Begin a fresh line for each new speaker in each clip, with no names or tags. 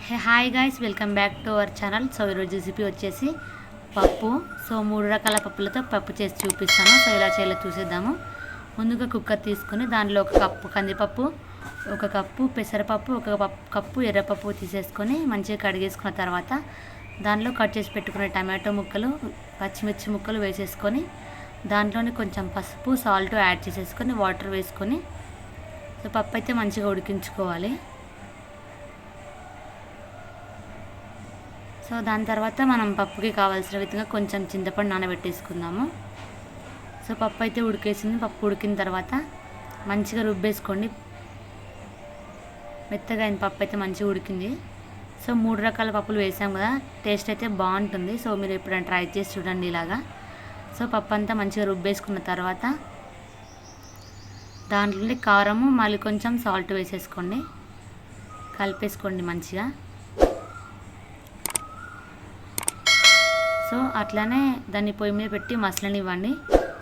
Hi guys, welcome back to our channel. So ఈరోజు recipe వచ్చేసి పప్పు. సో 3 రకాల పప్పులతో పప్పు చేసి చూపిస్తాను. సో ఇలా చేయాలో చూసేద్దాము. ముందుగా కుక్కర్ తీసుకుని దాంట్లో 1 కప్పు కందిపప్పు, 1 కప్పు పెసరపప్పు, 1 కప్పు ఎర్రపప్పు తీసేసుకొని మంచిగా కడిగేసుకున్న తర్వాత దాంట్లో కట్ చేసి పెట్టుకున్న టమాటో ముక్కలు, పచ్చిమిర్చి ముక్కలు వేసేసుకొని దాంట్లోనే కొంచెం పసుపు, సాల్ట్ యాడ్ చేసేసుకొని వాటర్ వేసుకొని సో పప్పు అయితే మంచిగా ఉడికించుకోవాలి. సో దాని తర్వాత మనం పప్పుకి కావాల్సిన విధంగా కొంచెం చింతపండు నానబెట్టేసుకుందాము. సో పప్పు అయితే ఉడికేసింది. పప్పు ఉడికిన తర్వాత మంచిగా రుబ్బేసుకోండి. మెత్తగా అయిన పప్పు అయితే మంచిగా ఉడికింది. సో 3 రకాల పప్పులు వేసాం కదా, టేస్ట్ అయితే బాగుంటుంది. సో మీరు ఎప్పుడైనా ట్రై చేసి చూడండి ఇలాగా. సో పప్పు అంతా మంచిగా రుబ్బేసుకున్న తర్వాత దాంట్లో కారము మళ్ళీ కొంచెం సాల్ట్ వేసేసుకోండి, కలిపేసుకోండి మంచిగా. సో అట్లానే దాన్ని పొయ్యి మీద పెట్టి మసలనివ్వండి.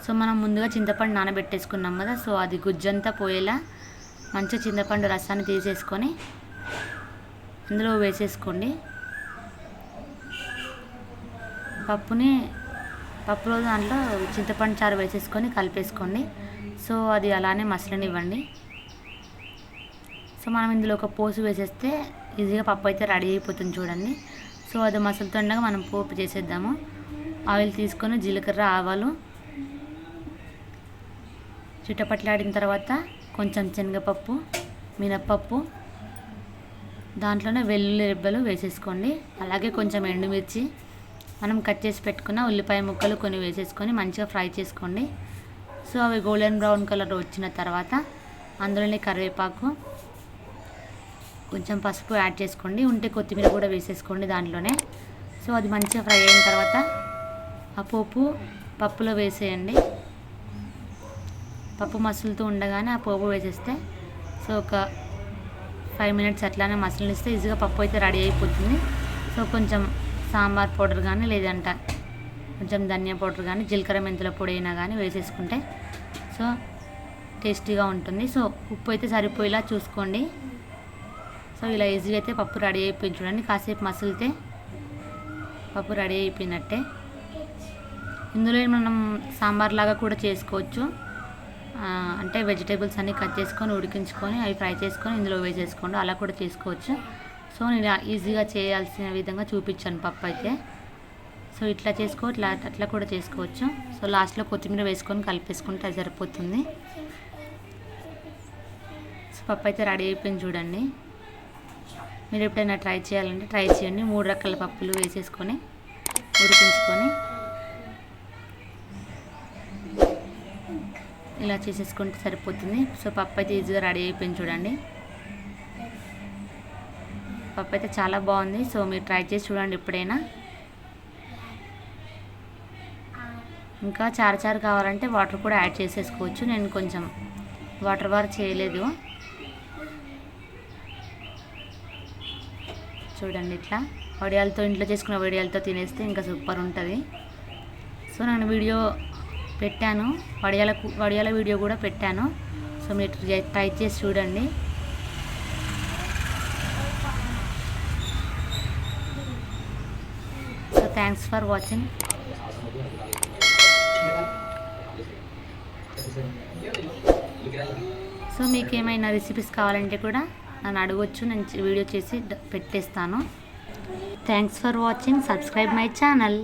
సో మనం ముందుగా చింతపండు నానబెట్టేసుకున్నాం కదా, సో అది గుజ్జంతా పోయేలా మంచిగా చింతపండు రసాన్ని తీసేసుకొని అందులో వేసేసుకోండి. పప్పులో దాంట్లో చింతపండు చారు వేసేసుకొని కలిపేసుకోండి. సో అది అలానే మసలనివ్వండి. సో మనం ఇందులో ఒక పోసు వేసేస్తే ఈజీగా పప్పు అయితే రెడీ అయిపోతుంది చూడండి. సో అది మసులుతుండగా మనం పోపు చేసేద్దాము. ఆయిల్ తీసుకొని జీలకర్ర, ఆవాలు చిటపట్లాడిన తర్వాత కొంచెం శనగపప్పు, మినప్పప్పు, దాంట్లోనే వెల్లుల్లి రెబ్బలు వేసేసుకోండి. అలాగే కొంచెం ఎండుమిర్చి, మనం కట్ చేసి పెట్టుకున్న ఉల్లిపాయ ముక్కలు కొన్ని వేసేసుకొని మంచిగా ఫ్రై చేసుకోండి. సో అవి గోల్డెన్ బ్రౌన్ కలర్ వచ్చిన తర్వాత అందులోనే కరివేపాకు, కొంచెం పసుపు యాడ్ చేసుకోండి. ఉంటే కొత్తిమీర కూడా వేసేసుకోండి దాంట్లోనే. సో అది మంచిగా ఫ్రై అయిన తర్వాత ఆ పోపు పప్పులో వేసేయండి. పప్పు మసులుతూ ఉండగానే ఆ పోపు వేసేస్తే సో ఒక 5 మినిట్స్ అట్లానే మసలనిస్తే ఈజీగా పప్పు అయితే రెడీ అయిపోతుంది. సో కొంచెం సాంబార్ పౌడర్ కానీ లేదంటే కొంచెం ధనియా పౌడర్ కానీ జీలకర్ర మెంతుల పొడి అయినా కానీ వేసేసుకుంటే సో టేస్టీగా ఉంటుంది. సో ఉప్పు అయితే సరిపోయేలా చూసుకోండి. సో ఇలా ఈజీగా అయితే పప్పు రెడీ అయిపోయింది చూడండి. కాసేపు మసిలితే పప్పు రెడీ అయిపోయినట్టే. ఇందులో మనం సాంబార్ లాగా కూడా చేసుకోవచ్చు. అంటే వెజిటేబుల్స్ అన్నీ కట్ చేసుకొని ఉడికించుకొని అవి ఫ్రై చేసుకొని ఇందులో వేసేసుకోండి, అలా కూడా చేసుకోవచ్చు. సో నేను ఈజీగా చేయాల్సిన విధంగా చూపించాను పప్పు అయితే. సో ఇట్లా అట్లా కూడా చేసుకోవచ్చు. సో లాస్ట్లో కొత్తిమీర వేసుకొని కలిపేసుకుంటే అది సరిపోతుంది. సో పప్పు అయితే రెడీ అయిపోయింది చూడండి. మీరు ఎప్పుడైనా ట్రై చేయాలంటే ట్రై చేయండి. 3 రకాల పప్పులు వేసేసుకొని ఉడికించుకొని ఇలా చేసేసుకుంటే సరిపోతుంది. సో పప్పు అయితే ఈజీగా రెడీ అయిపోయింది చూడండి. పప్పు అయితే చాలా బాగుంది. సో మీరు ట్రై చేసి చూడండి ఎప్పుడైనా. ఇంకా చారు కావాలంటే వాటర్ కూడా యాడ్ చేసేసుకోవచ్చు. నేను కొంచెం వాటర్ చేయలేదు చూడండి. ఇట్లా వడియాలతో ఇంట్లో చేసుకున్న వడియాలతో తినేస్తే ఇంకా సూపర్ ఉంటుంది. సో నేను వీడియో పెట్టాను, వడియాల వీడియో కూడా పెట్టాను. సో మీరు ట్రై చేసి చూడండి. So thanks for watching. So మీకు ఏమైనా రెసిపీస్ కావాలంటే కూడా నన్ను అడగొచ్చు, నేను వీడియో చేసి పెట్టేస్తాను. Thanks for watching. Subscribe my channel.